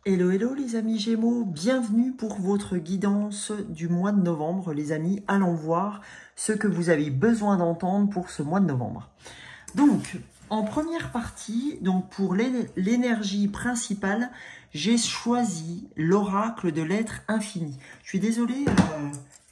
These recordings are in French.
Hello, hello les amis Gémeaux, bienvenue pour votre guidance du mois de novembre. Les amis, allons voir ce que vous avez besoin d'entendre pour ce mois de novembre. Donc, en première partie, donc pour l'énergie principale, j'ai choisi l'oracle de l'être infini. Je suis désolée,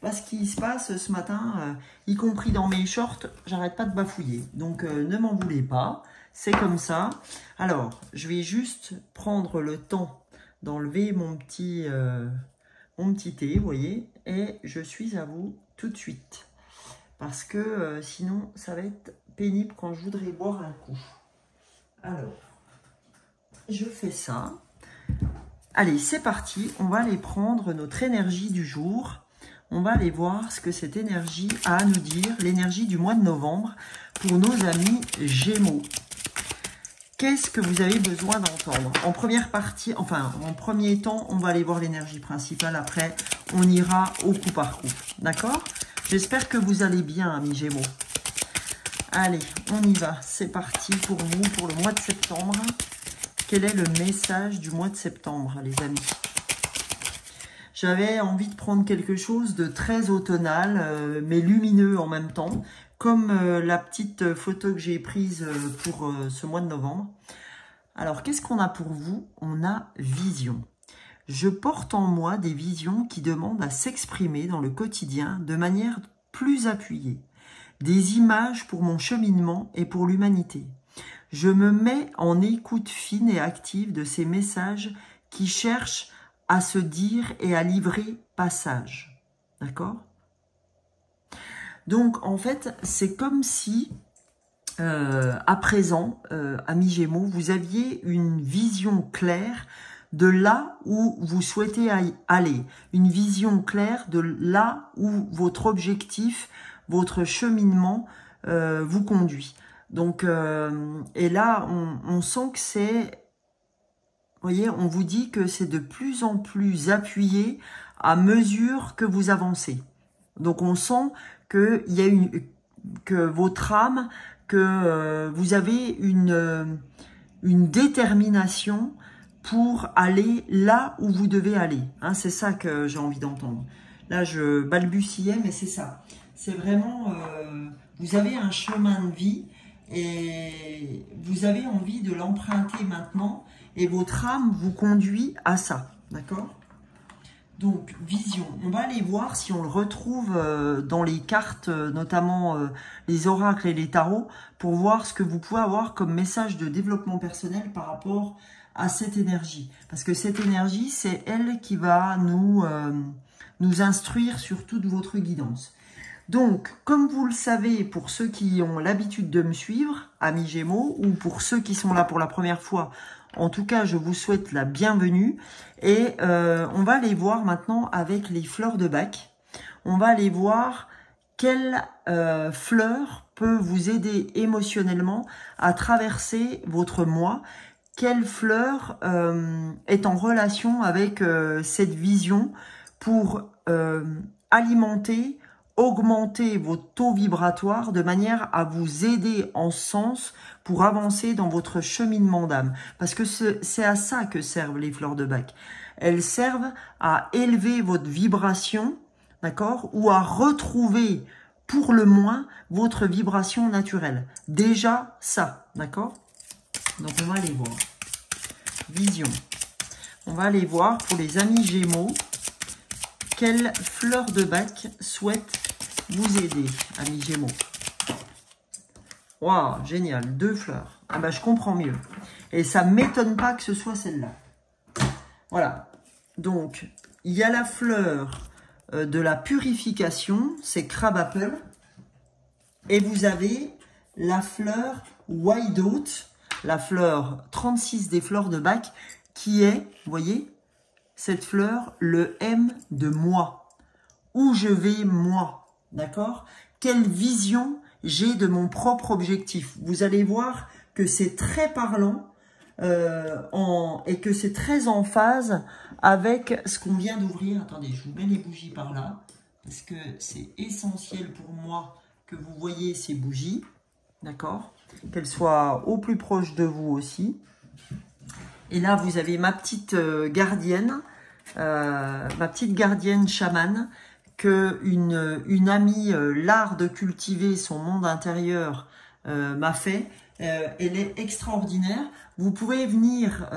parce qu'il se passe ce matin, y compris dans mes shorts, j'arrête pas de bafouiller. Donc, ne m'en voulez pas, c'est comme ça. Alors, je vais juste prendre le temps d'enlever mon petit thé, vous voyez, et je suis à vous tout de suite. Parce que sinon, ça va être pénible quand je voudrais boire un coup. Alors, je fais ça. Allez, c'est parti. On va aller prendre notre énergie du jour. On va aller voir ce que cette énergie a à nous dire, l'énergie du mois de novembre, pour nos amis Gémeaux. Qu'est-ce que vous avez besoin d'entendre? En première partie, enfin, en premier temps, on va aller voir l'énergie principale. Après, on ira au coup par coup. D'accord? J'espère que vous allez bien, amis Gémeaux. Allez, on y va. C'est parti pour vous, pour le mois de septembre. Quel est le message du mois de septembre, les amis? J'avais envie de prendre quelque chose de très automnal, mais lumineux en même temps, comme la petite photo que j'ai prise pour ce mois de novembre. Alors, qu'est-ce qu'on a pour vous? On a vision. Je porte en moi des visions qui demandent à s'exprimer dans le quotidien de manière plus appuyée. Des images pour mon cheminement et pour l'humanité. Je me mets en écoute fine et active de ces messages qui cherchent à se dire et à livrer passage. D'accord? Donc, en fait, c'est comme si, à présent, amis Gémeaux, vous aviez une vision claire de là où vous souhaitez aller. Une vision claire de là où votre objectif, votre cheminement vous conduit. Donc, et là, on sent que c'est... Vous voyez, on vous dit que c'est de plus en plus appuyé à mesure que vous avancez. Donc, on sent que il y a que votre âme, que vous avez une détermination pour aller là où vous devez aller. Hein, c'est ça que j'ai envie d'entendre. Là, je balbutiais, mais c'est ça. C'est vraiment, vous avez un chemin de vie et vous avez envie de l'emprunter maintenant et votre âme vous conduit à ça. D'accord ? Donc, vision. On va aller voir si on le retrouve dans les cartes, notamment les oracles et les tarots, pour voir ce que vous pouvez avoir comme message de développement personnel par rapport à cette énergie. Parce que cette énergie, c'est elle qui va nous instruire sur toute votre guidance. Donc, comme vous le savez, pour ceux qui ont l'habitude de me suivre, amis Gémeaux, ou pour ceux qui sont là pour la première fois, en tout cas, je vous souhaite la bienvenue. Et on va aller voir maintenant avec les fleurs de bac. On va aller voir quelle fleur peut vous aider émotionnellement à traverser votre mois. Quelle fleur est en relation avec cette vision pour alimenter, augmenter vos taux vibratoires de manière à vous aider en sens pour avancer dans votre cheminement d'âme. Parce que c'est à ça que servent les fleurs de bac. Elles servent à élever votre vibration, d'accord, ou à retrouver pour le moins votre vibration naturelle. Déjà ça, d'accord? Donc on va aller voir. Vision. On va aller voir pour les amis Gémeaux quelle fleur de bac souhaite vous aider, amis Gémeaux. Waouh, génial, 2 fleurs. Ah bah je comprends mieux. Et ça ne m'étonne pas que ce soit celle-là. Voilà. Donc, il y a la fleur de la purification, c'est Crab Apple. Et vous avez la fleur White Oat, la fleur 36 des fleurs de bac, qui est, vous voyez, cette fleur, le M de moi. Où je vais, moi. D'accord? Quelle vision j'ai de mon propre objectif. Vous allez voir que c'est très parlant et que c'est très en phase avec ce qu'on vient d'ouvrir. Attendez, je vous mets les bougies par là, parce que c'est essentiel pour moi que vous voyez ces bougies, d'accord? Qu'elles soient au plus proche de vous aussi. Et là, vous avez ma petite gardienne, chamane, que une amie, l'art de cultiver son monde intérieur, m'a fait. Elle est extraordinaire. Vous pouvez venir,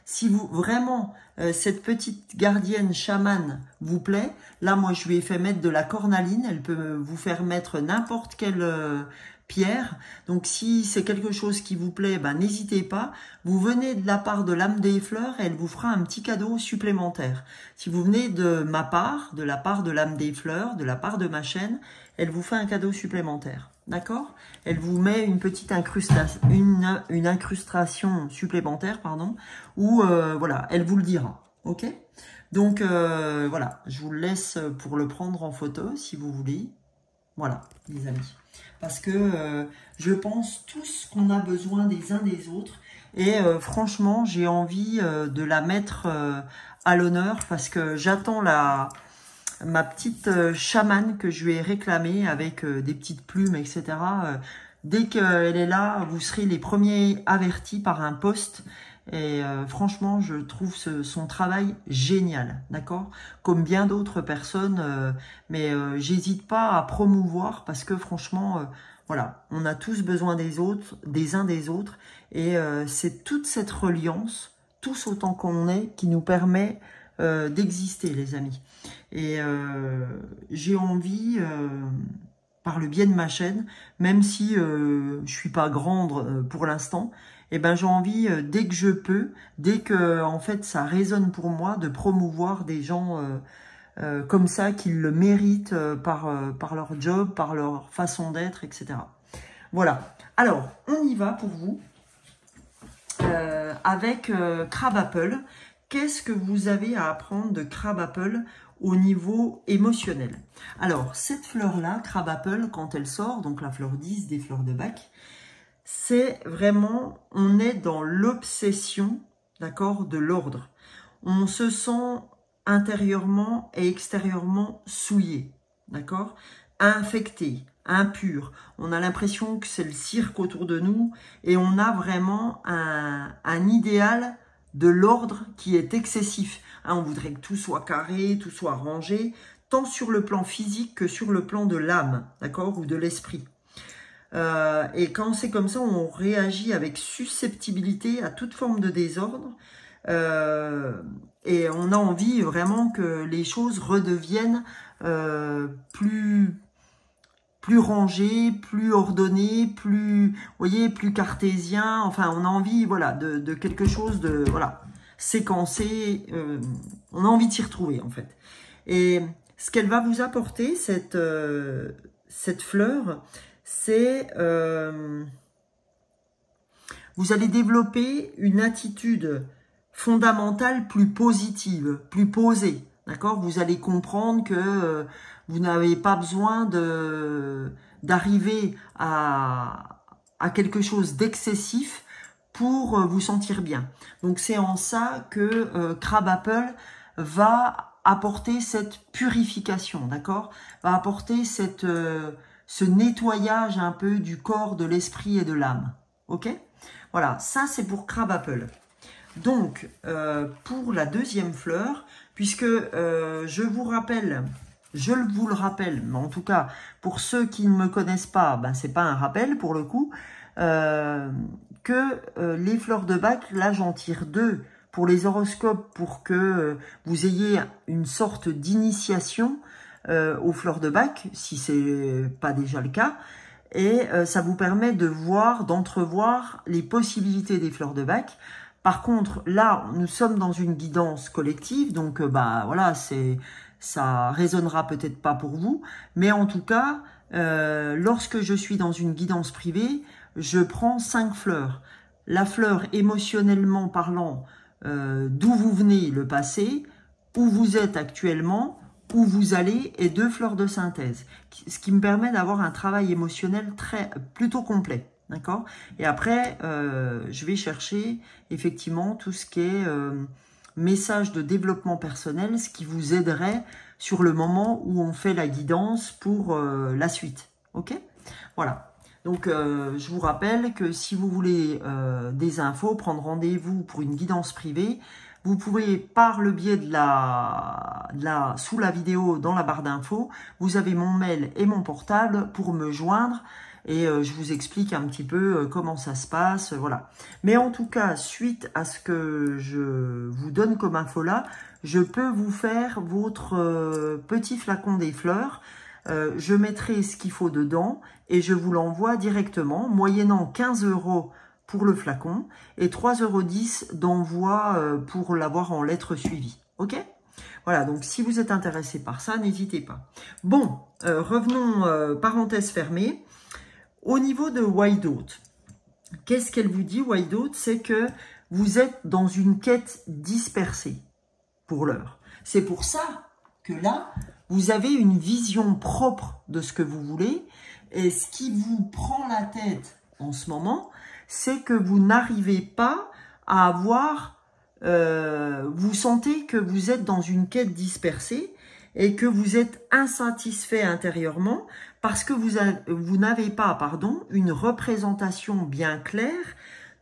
si vous vraiment cette petite gardienne chamane vous plaît. Là, moi, je lui ai fait mettre de la cornaline. Elle peut vous faire mettre n'importe quelle pierre. Donc, si c'est quelque chose qui vous plaît, ben, n'hésitez pas. Vous venez de la part de l'âme des fleurs, et elle vous fera un petit cadeau supplémentaire. Si vous venez de ma part, de la part de l'âme des fleurs, de la part de ma chaîne, elle vous fait un cadeau supplémentaire. D'accord? Elle vous met une petite incrustation, une incrustation supplémentaire, pardon, ou voilà, elle vous le dira. Ok? Donc voilà, je vous laisse pour le prendre en photo si vous voulez. Voilà, les amis. Parce que je pense tous qu'on a besoin des uns des autres. Et franchement, j'ai envie de la mettre à l'honneur parce que j'attends ma petite chamane que je lui ai réclamée avec des petites plumes, etc. Dès qu'elle est là, vous serez les premiers avertis par un post. Et franchement, je trouve son travail génial, d'accord? Comme bien d'autres personnes, mais j'hésite pas à promouvoir parce que franchement, voilà, on a tous besoin des autres, des uns des autres. Et c'est toute cette reliance, tous autant qu'on est, qui nous permet d'exister, les amis. Et j'ai envie, par le biais de ma chaîne, même si je suis pas grande pour l'instant, eh ben j'ai envie, dès que je peux, dès que en fait ça résonne pour moi, de promouvoir des gens comme ça, qui le méritent par leur job, par leur façon d'être, etc. Voilà. Alors, on y va pour vous avec Crab Apple. Qu'est-ce que vous avez à apprendre de Crab Apple au niveau émotionnel? Alors, cette fleur-là, Crab Apple, quand elle sort, donc la fleur 10 des fleurs de Bach, c'est vraiment, on est dans l'obsession, d'accord, de l'ordre. On se sent intérieurement et extérieurement souillé, d'accord, infecté, impur. On a l'impression que c'est le cirque autour de nous et on a vraiment un idéal de l'ordre qui est excessif. Hein, on voudrait que tout soit carré, tout soit rangé, tant sur le plan physique que sur le plan de l'âme, d'accord, ou de l'esprit. Et quand c'est comme ça, on réagit avec susceptibilité à toute forme de désordre. Et on a envie vraiment que les choses redeviennent plus rangées, plus ordonnées, plus, vous voyez, plus cartésien. Enfin, on a envie, voilà, de quelque chose de, voilà, séquencé. On a envie de s'y retrouver, en fait. Et ce qu'elle va vous apporter, cette fleur, c'est vous allez développer une attitude fondamentale plus positive, plus posée, d'accord? Vous allez comprendre que vous n'avez pas besoin d'arriver à quelque chose d'excessif pour vous sentir bien. Donc c'est en ça que Crab Apple va apporter cette purification, d'accord? Va apporter ce nettoyage un peu du corps, de l'esprit et de l'âme. Ok? Voilà, ça c'est pour Crab Apple. Donc, pour la deuxième fleur, puisque je vous le rappelle, mais en tout cas, pour ceux qui ne me connaissent pas, ben, c'est pas un rappel pour le coup, que les fleurs de Bach, là j'en tire deux pour les horoscopes, pour que vous ayez une sorte d'initiation aux fleurs de Bach, si c'est pas déjà le cas, et ça vous permet de voir, d'entrevoir les possibilités des fleurs de Bach. Par contre, là, nous sommes dans une guidance collective, donc bah voilà, ça résonnera peut-être pas pour vous, mais en tout cas, lorsque je suis dans une guidance privée, je prends 5 fleurs. La fleur émotionnellement parlant, d'où vous venez, le passé, où vous êtes actuellement, où vous allez, et 2 fleurs de synthèse, ce qui me permet d'avoir un travail émotionnel plutôt complet, d'accord? Et après, je vais chercher effectivement tout ce qui est message de développement personnel, ce qui vous aiderait sur le moment où on fait la guidance pour la suite, ok? Voilà. Donc, je vous rappelle que si vous voulez des infos, prendre rendez-vous pour une guidance privée, vous pouvez, par le biais de sous la vidéo, dans la barre d'infos, vous avez mon mail et mon portable pour me joindre. Et je vous explique un petit peu comment ça se passe, voilà. Mais en tout cas, suite à ce que je vous donne comme info là, je peux vous faire votre petit flacon des fleurs. Je mettrai ce qu'il faut dedans et je vous l'envoie directement, moyennant 15 € pour le flacon et 3,10 € d'envoi pour l'avoir en lettres suivies. Ok? Voilà, donc si vous êtes intéressé par ça, n'hésitez pas. Bon, revenons, parenthèse fermée. Au niveau de White, qu'est-ce qu'elle vous dit, White? C'est que vous êtes dans une quête dispersée pour l'heure. C'est pour ça que là, vous avez une vision propre de ce que vous voulez. Et ce qui vous prend la tête en ce moment, c'est que vous n'arrivez pas à avoir... vous sentez que vous êtes dans une quête dispersée et que vous êtes insatisfait intérieurement parce que vous n'avez pas, une représentation bien claire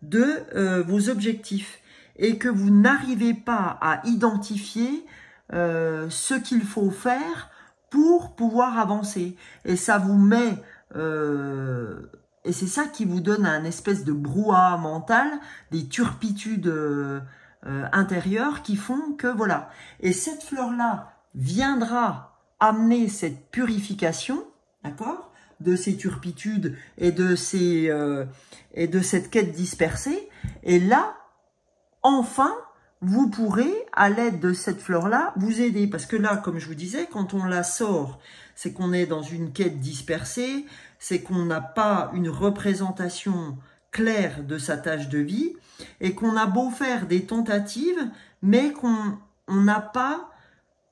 de vos objectifs et que vous n'arrivez pas à identifier ce qu'il faut faire pour pouvoir avancer. Et ça vous met... et c'est ça qui vous donne un espèce de brouhaha mental, des turpitudes intérieures qui font que voilà. Et cette fleur-là viendra amener cette purification, d'accord, de ces turpitudes et de cette quête dispersée. Et là, enfin, vous pourrez, à l'aide de cette fleur-là, vous aider. Parce que là, comme je vous disais, quand on la sort, c'est qu'on est dans une quête dispersée, c'est qu'on n'a pas une représentation claire de sa tâche de vie, et qu'on a beau faire des tentatives, mais qu'on n'a pas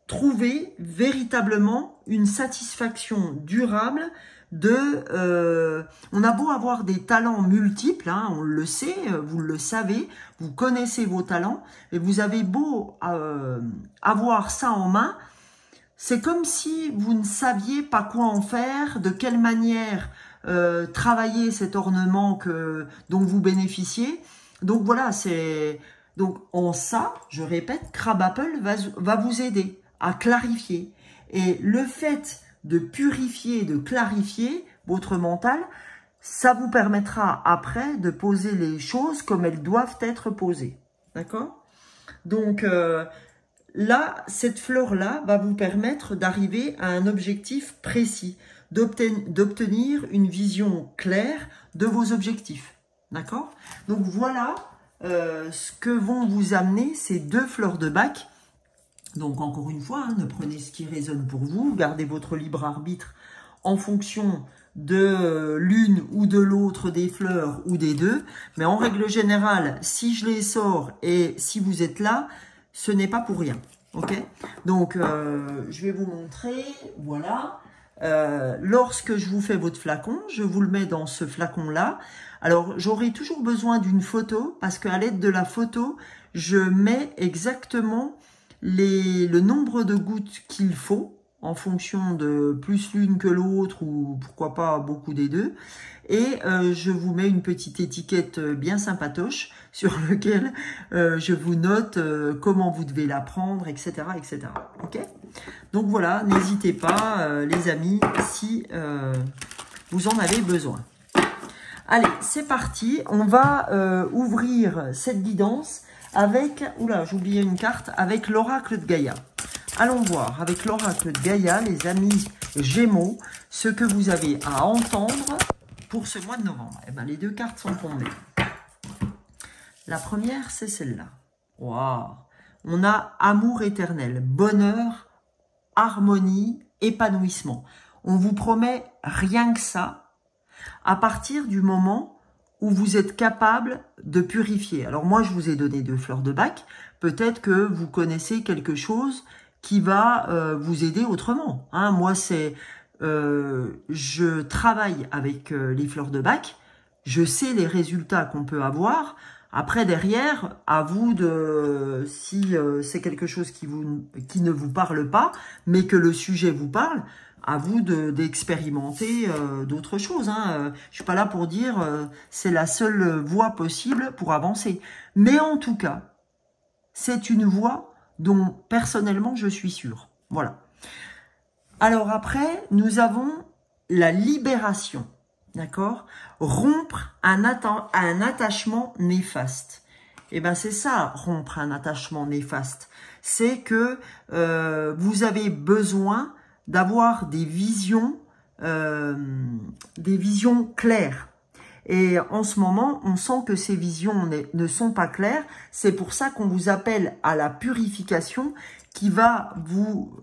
trouvé véritablement une satisfaction durable on a beau avoir des talents multiples, hein, on le sait, vous le savez, vous connaissez vos talents, et vous avez beau avoir ça en main, c'est comme si vous ne saviez pas quoi en faire, de quelle manière travailler cet ornement dont vous bénéficiez. Donc voilà, donc en ça, je répète, Crab Apple va vous aider à clarifier. Et le fait de purifier, de clarifier votre mental, ça vous permettra après de poser les choses comme elles doivent être posées. D'accord? Donc là, cette fleur-là va vous permettre d'arriver à un objectif précis, d'obtenir une vision claire de vos objectifs. D'accord? Donc voilà ce que vont vous amener ces deux fleurs de bac. Donc encore une fois, hein, ne prenez ce qui résonne pour vous, gardez votre libre arbitre en fonction de l'une ou de l'autre des fleurs ou des deux. Mais en règle générale, si je les sors et si vous êtes là, ce n'est pas pour rien. Ok? Donc je vais vous montrer, voilà. Lorsque je vous fais votre flacon, je vous le mets dans ce flacon-là. Alors, j'aurai toujours besoin d'une photo parce qu'à l'aide de la photo, je mets exactement le nombre de gouttes qu'il faut en fonction de plus l'une que l'autre ou pourquoi pas beaucoup des deux. Et je vous mets une petite étiquette bien sympatoche sur laquelle je vous note comment vous devez la prendre, etc. etc. Ok? Donc voilà, n'hésitez pas les amis si vous en avez besoin. Allez, c'est parti. On va ouvrir cette guidance avec... Oula, j'ai oublié une carte. Avec l'oracle de Gaïa. Allons voir avec l'oracle de Gaïa, les amis Gémeaux, ce que vous avez à entendre pour ce mois de novembre. Eh bien, les deux cartes sont tombées. La première, c'est celle-là. Waouh! On a amour éternel, bonheur, harmonie, épanouissement. On vous promet rien que ça à partir du moment où vous êtes capable de purifier. Alors moi, je vous ai donné deux fleurs de bac. Peut-être que vous connaissez quelque chose qui va vous aider autrement. Hein, moi, je travaille avec les fleurs de bac. Je sais les résultats qu'on peut avoir. Après, derrière, à vous de, si c'est quelque chose qui ne vous parle pas, mais que le sujet vous parle, à vous d'expérimenter d'autres choses. Hein. Je suis pas là pour dire c'est la seule voie possible pour avancer. Mais en tout cas, c'est une voie dont personnellement je suis sûre. Voilà. Alors après, nous avons la libération. D'accord? Rompre un attachement néfaste. Et ben c'est ça, rompre un attachement néfaste. C'est que vous avez besoin d'avoir des visions claires. Et en ce moment, on sent que ces visions ne sont pas claires. C'est pour ça qu'on vous appelle à la purification qui va vous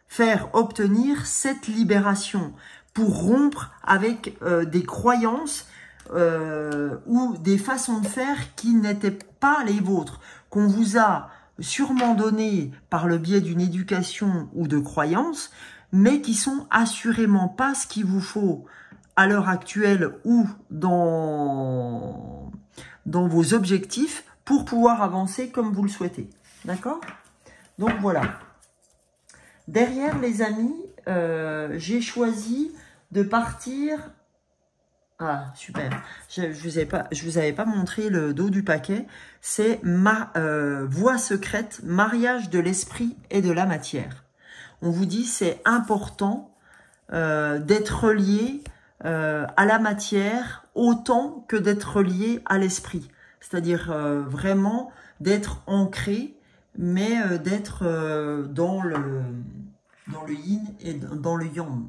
faire obtenir cette libération pour rompre avec des croyances ou des façons de faire qui n'étaient pas les vôtres, qu'on vous a sûrement données par le biais d'une éducation ou de croyances, mais qui sont assurément pas ce qu'il vous faut à l'heure actuelle ou dans vos objectifs pour pouvoir avancer comme vous le souhaitez. D'accord? Donc voilà. Derrière les amis, j'ai choisi de partir... Ah, super. Je vous avais pas montré le dos du paquet. C'est ma voie secrète, mariage de l'esprit et de la matière. On vous dit c'est important d'être relié à la matière autant que d'être relié à l'esprit. C'est-à-dire vraiment d'être ancré, mais d'être dans le yin et dans le yang.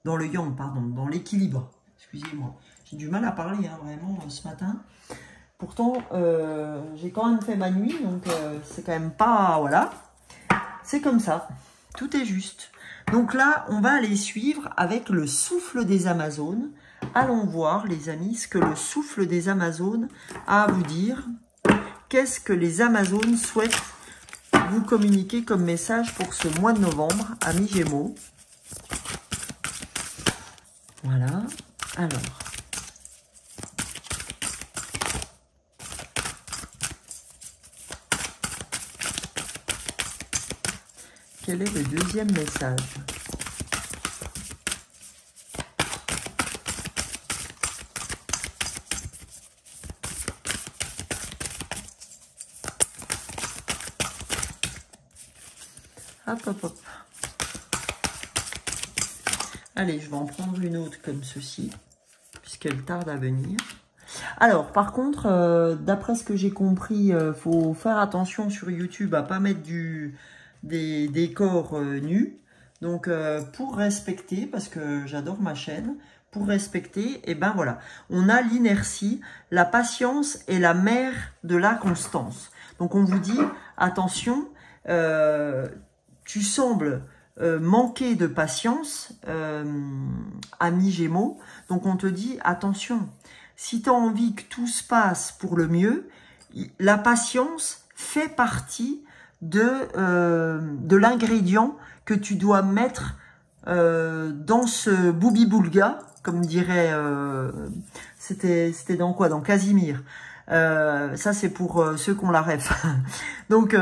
Dans le yang, pardon, dans l'équilibre. Excusez-moi. J'ai du mal à parler, hein, vraiment, ce matin. Pourtant, j'ai quand même fait ma nuit, donc c'est quand même pas... Voilà. C'est comme ça. Tout est juste. Donc là, on va aller suivre avec le souffle des Amazones. Allons voir, les amis, ce que le souffle des Amazones a à vous dire. Qu'est-ce que les Amazones souhaitent vous communiquer comme message pour ce mois de novembre, amis Gémeaux? Voilà. Alors... Quel est le deuxième message? Hop, hop, hop. Allez, je vais en prendre une autre comme ceci, puisqu'elle tarde à venir. Alors, par contre, d'après ce que j'ai compris, faut faire attention sur YouTube à pas mettre des corps nus. Donc, pour respecter, parce que j'adore ma chaîne, pour respecter, et ben voilà, on a l'inertie, la patience et la mère de la constance. Donc, on vous dit, attention, tu sembles manquer de patience, ami Gémeaux. Donc, on te dit, attention, si tu as envie que tout se passe pour le mieux, la patience fait partie de l'ingrédient que tu dois mettre dans ce boubi-boulga, comme dirait, c'était dans quoi? Dans Casimir. Ça, c'est pour ceux qui ont la ref. Donc,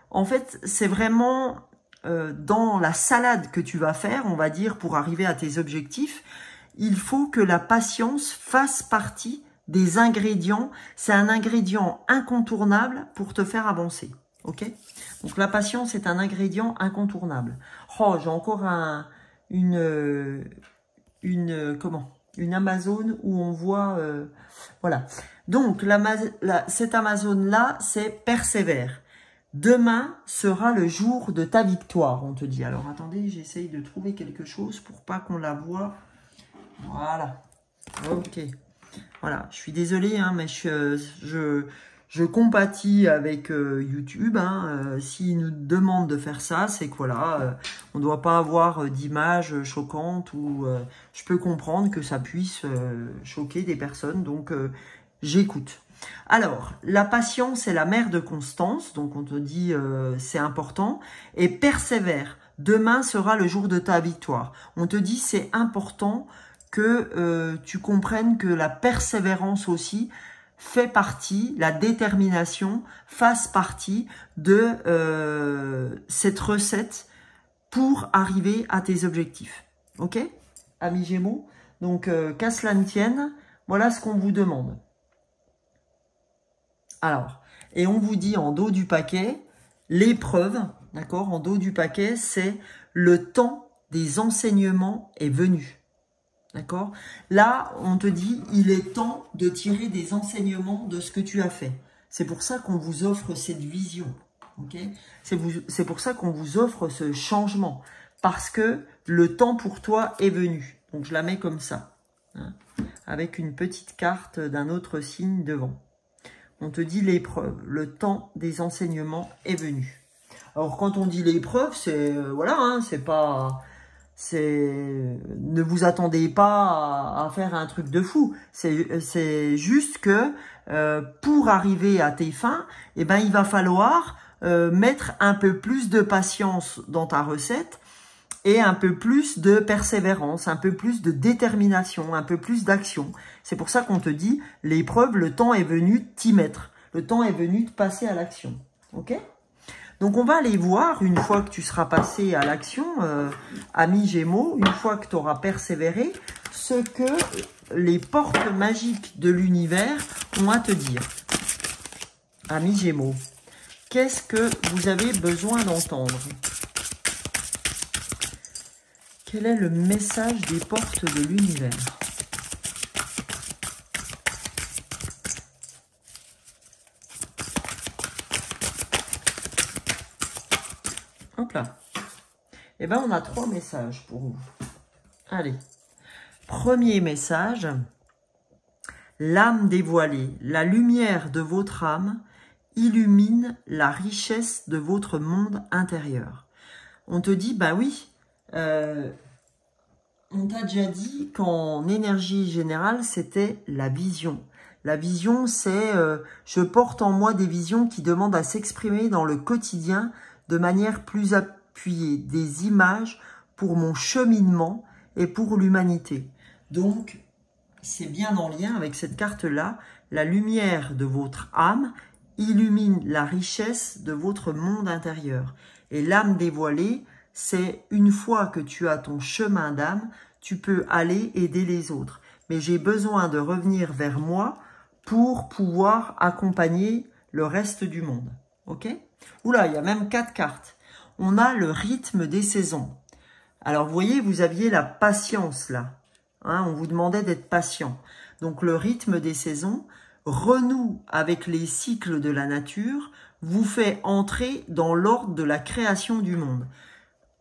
en fait, c'est vraiment dans la salade que tu vas faire, on va dire, pour arriver à tes objectifs, il faut que la patience fasse partie des ingrédients. C'est un ingrédient incontournable pour te faire avancer. Ok? Donc la patience est un ingrédient incontournable. Oh, j'ai encore une Amazone où on voit... voilà. Donc cette Amazone-là, c'est persévère. Demain sera le jour de ta victoire, on te dit. Alors attendez, j'essaye de trouver quelque chose pour pas qu'on la voie. Voilà. Ok. Voilà. Je suis désolée, hein, mais je compatis avec YouTube. Hein. S'ils nous demandent de faire ça, c'est que voilà, on ne doit pas avoir d'images choquantes ou je peux comprendre que ça puisse choquer des personnes. Donc, j'écoute. Alors, la patience est la mère de constance. Donc, on te dit c'est important. Et persévère. Demain sera le jour de ta victoire. On te dit c'est important que tu comprennes que la persévérance aussi fait partie, la détermination fasse partie de cette recette pour arriver à tes objectifs. Ok, amis Gémeaux? Donc, qu'à cela ne tienne, voilà ce qu'on vous demande. Alors, et on vous dit en dos du paquet, l'épreuve, d'accord, en dos du paquet, c'est le temps des enseignements est venu. D'accord? Là, on te dit, il est temps de tirer des enseignements de ce que tu as fait. C'est pour ça qu'on vous offre cette vision. Okay? C'est pour ça qu'on vous offre ce changement. Parce que le temps pour toi est venu. Donc, je la mets comme ça. Hein, avec une petite carte d'un autre signe devant. On te dit l'épreuve. Le temps des enseignements est venu. Alors, quand on dit l'épreuve, c'est... voilà, hein, c'est pas... ne vous attendez pas à faire un truc de fou. C'est juste que pour arriver à tes fins, eh ben, il va falloir mettre un peu plus de patience dans ta recette et un peu plus de persévérance, un peu plus de détermination, un peu plus d'action. C'est pour ça qu'on te dit, l'épreuve, le temps est venu de t'y mettre. Le temps est venu de passer à l'action. Ok ? Donc, on va aller voir, une fois que tu seras passé à l'action, ami Gémeaux, une fois que tu auras persévéré, ce que les portes magiques de l'univers ont à te dire. Ami Gémeaux, qu'est-ce que vous avez besoin d'entendre? Quel est le message des portes de l'univers? Hop là. Eh bien, on a 3 messages pour vous. Allez. Premier message. L'âme dévoilée. La lumière de votre âme illumine la richesse de votre monde intérieur. On te dit, bah oui, on t'a déjà dit qu'en énergie générale, c'était la vision. La vision, c'est je porte en moi des visions qui demandent à s'exprimer dans le quotidien de manière plus appuyée, des images pour mon cheminement et pour l'humanité. Donc, c'est bien en lien avec cette carte-là. La lumière de votre âme illumine la richesse de votre monde intérieur. Et l'âme dévoilée, c'est une fois que tu as ton chemin d'âme, tu peux aller aider les autres. Mais j'ai besoin de revenir vers moi pour pouvoir accompagner le reste du monde. Ok ? Oula, il y a même 4 cartes. On a le rythme des saisons. Alors, vous voyez, vous aviez la patience là. Hein, on vous demandait d'être patient. Donc, le rythme des saisons renoue avec les cycles de la nature, vous fait entrer dans l'ordre de la création du monde.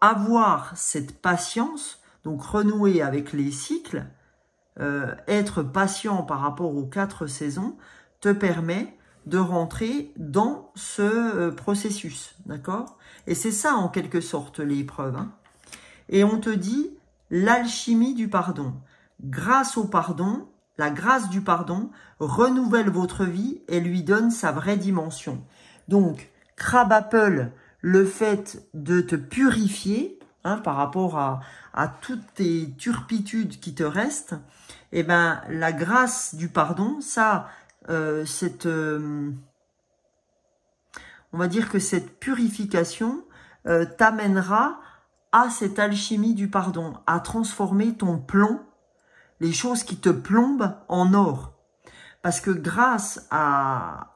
Avoir cette patience, donc renouer avec les cycles, être patient par rapport aux 4 saisons, te permet de rentrer dans ce processus, d'accord? Et c'est ça en quelque sorte l'épreuve. Hein. Et on te dit l'alchimie du pardon. Grâce au pardon, la grâce du pardon renouvelle votre vie et lui donne sa vraie dimension. Donc, Crab Apple, le fait de te purifier hein, par rapport à toutes tes turpitudes qui te restent, eh ben, la grâce du pardon, ça, on va dire que cette purification t'amènera à cette alchimie du pardon, à transformer ton plomb, les choses qui te plombent en or. Parce que grâce à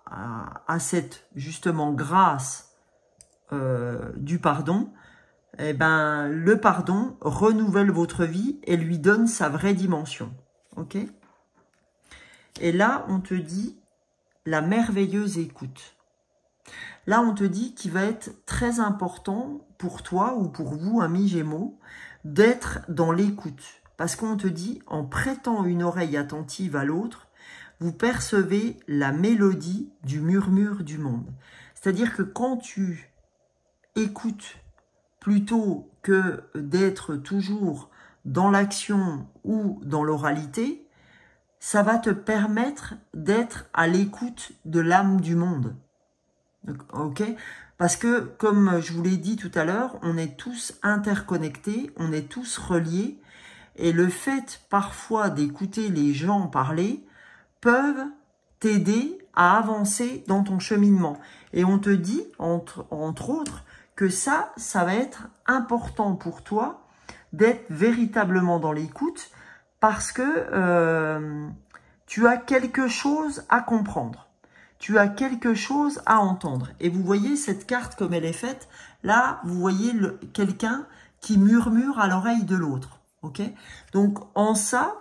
cette, justement, grâce du pardon, eh ben, le pardon renouvelle votre vie et lui donne sa vraie dimension. Ok ? Et là, on te dit la merveilleuse écoute. Là, on te dit qu'il va être très important pour toi ou pour vous, amis Gémeaux, d'être dans l'écoute. Parce qu'on te dit, en prêtant une oreille attentive à l'autre, vous percevez la mélodie du murmure du monde. C'est-à-dire que quand tu écoutes plutôt que d'être toujours dans l'action ou dans l'oralité, ça va te permettre d'être à l'écoute de l'âme du monde. Ok ? Parce que, comme je vous l'ai dit tout à l'heure, on est tous interconnectés, on est tous reliés, et le fait parfois d'écouter les gens parler peuvent t'aider à avancer dans ton cheminement. Et on te dit, entre autres, que ça va être important pour toi d'être véritablement dans l'écoute parce que tu as quelque chose à comprendre. Tu as quelque chose à entendre. Et vous voyez cette carte comme elle est faite. Là, vous voyez quelqu'un qui murmure à l'oreille de l'autre. Ok? Donc, en ça,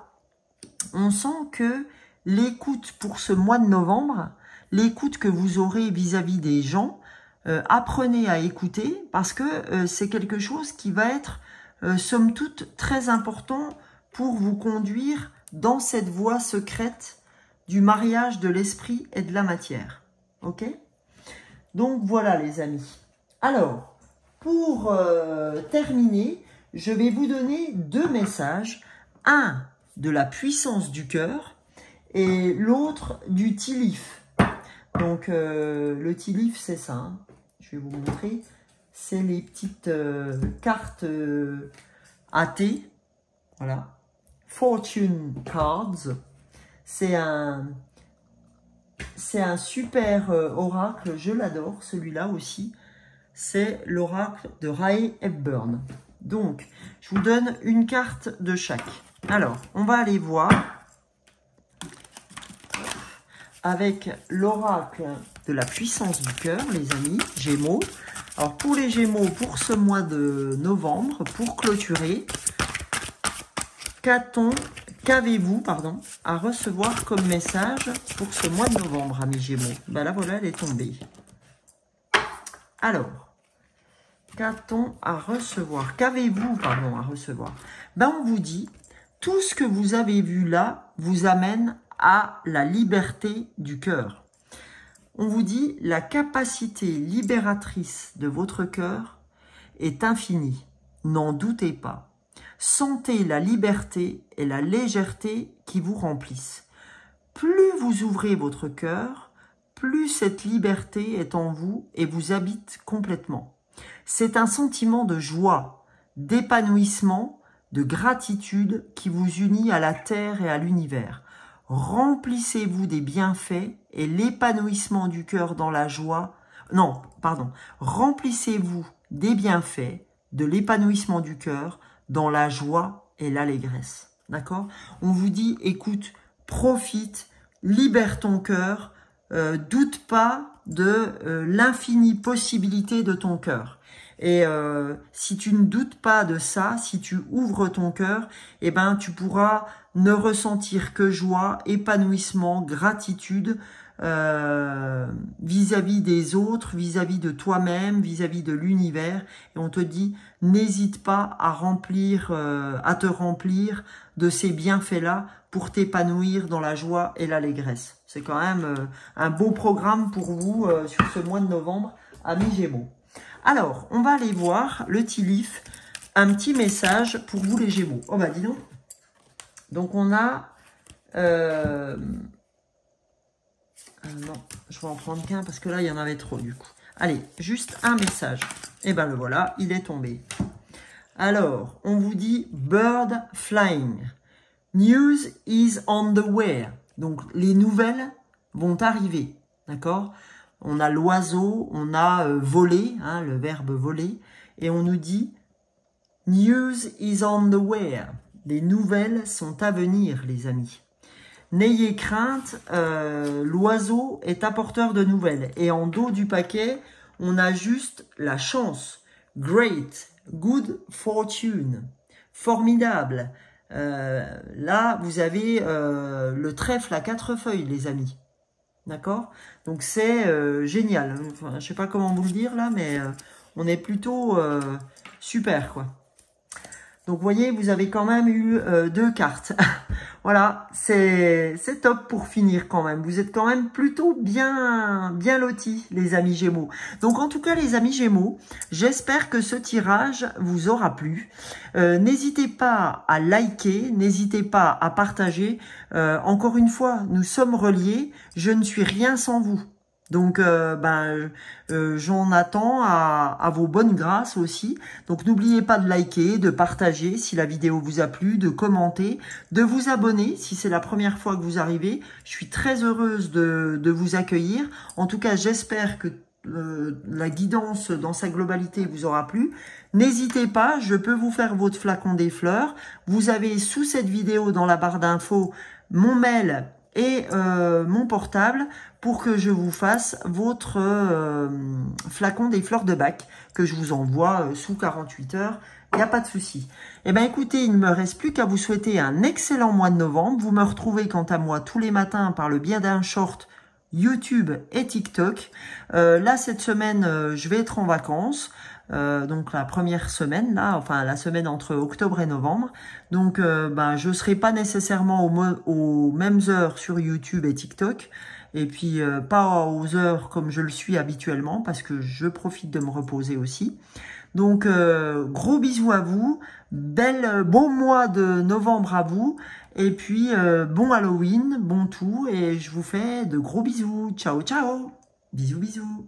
on sent que l'écoute pour ce mois de novembre, l'écoute que vous aurez vis-à-vis des gens, apprenez à écouter parce que c'est quelque chose qui va être, somme toute, très important pour vous conduire dans cette voie secrète du mariage de l'esprit et de la matière. Ok? Donc voilà les amis. Alors, pour terminer, je vais vous donner 2 messages. Un de la puissance du cœur et l'autre du tilif. Donc le tilif c'est ça. Hein. Je vais vous montrer. C'est les petites cartes athées. Voilà. Fortune cards. C'est un super oracle, je l'adore, celui-là aussi. C'est l'oracle de Ray Hepburn. Donc, je vous donne une carte de chaque. Alors, on va aller voir avec l'oracle de la puissance du cœur, les amis, Gémeaux. Alors, pour les Gémeaux, pour ce mois de novembre, pour clôturer, qu'avez-vous, à recevoir comme message pour ce mois de novembre, amis Gémeaux? Ben là, voilà, elle est tombée. Alors, qu'a-t-on à recevoir? Qu'avez-vous, à recevoir? Ben, on vous dit, tout ce que vous avez vu là vous amène à la liberté du cœur. On vous dit, la capacité libératrice de votre cœur est infinie. N'en doutez pas. Sentez la liberté et la légèreté qui vous remplissent. Plus vous ouvrez votre cœur, plus cette liberté est en vous et vous habite complètement. C'est un sentiment de joie, d'épanouissement, de gratitude qui vous unit à la terre et à l'univers. Remplissez-vous des bienfaits et l'épanouissement du cœur dans la joie. Non, pardon. Remplissez-vous des bienfaits, de l'épanouissement du cœur dans la joie et l'allégresse. D'accord? On vous dit, écoute, profite, libère ton cœur, doute pas de l'infinie possibilité de ton cœur. Et si tu ne doutes pas de ça, si tu ouvres ton cœur, eh ben tu pourras ne ressentir que joie, épanouissement, gratitude vis-à-vis des autres, vis-à-vis de toi-même, vis-à-vis de l'univers. Et on te dit, n'hésite pas à te remplir de ces bienfaits-là pour t'épanouir dans la joie et l'allégresse. C'est quand même un beau programme pour vous sur ce mois de novembre, amis Gémeaux. Alors, on va aller voir le tilif, un petit message pour vous les Gémeaux. Oh bah dis donc. Donc on a... non, je vais en prendre qu'un parce que là, il y en avait trop du coup. Allez, juste un message. Et ben le voilà, il est tombé. Alors, on vous dit bird flying. News is on the way. Donc, les nouvelles vont arriver. D'accord? On a l'oiseau, on a voler, hein, le verbe voler. Et on nous dit news is on the way. Les nouvelles sont à venir, les amis. N'ayez crainte, l'oiseau est apporteur de nouvelles. Et en dos du paquet, on a juste la chance. Great, good fortune, formidable. Là, vous avez le trèfle à 4 feuilles, les amis. D'accord? Donc, c'est génial. Enfin, je sais pas comment vous le dire, là, mais on est plutôt super, quoi. Donc, vous voyez, vous avez quand même eu 2 cartes. Voilà, c'est top pour finir quand même. Vous êtes quand même plutôt bien lotis, les amis Gémeaux. Donc, en tout cas, les amis Gémeaux, j'espère que ce tirage vous aura plu. N'hésitez pas à liker, n'hésitez pas à partager. Encore une fois, nous sommes reliés. Je ne suis rien sans vous. Donc, j'en attends à vos bonnes grâces aussi. Donc, n'oubliez pas de liker, de partager si la vidéo vous a plu, de commenter, de vous abonner si c'est la première fois que vous arrivez. Je suis très heureuse de vous accueillir. En tout cas, j'espère que la guidance dans sa globalité vous aura plu. N'hésitez pas, je peux vous faire votre flacon des fleurs. Vous avez sous cette vidéo dans la barre d'infos mon mail et mon portable pour que je vous fasse votre flacon des fleurs de Bach que je vous envoie sous 48 heures. Il n'y a pas de souci. Eh bien, écoutez, il ne me reste plus qu'à vous souhaiter un excellent mois de novembre. Vous me retrouvez, quant à moi, tous les matins par le biais d'un short YouTube et TikTok. Là, cette semaine, je vais être en vacances. Donc la première semaine, là, enfin la semaine entre octobre et novembre. Donc je serai pas nécessairement aux mêmes heures sur YouTube et TikTok. Et puis pas aux heures comme je le suis habituellement parce que je profite de me reposer aussi. Donc gros bisous à vous, bon mois de novembre à vous. Et puis bon Halloween, bon tout. Et je vous fais de gros bisous. Ciao, ciao. Bisous, bisous.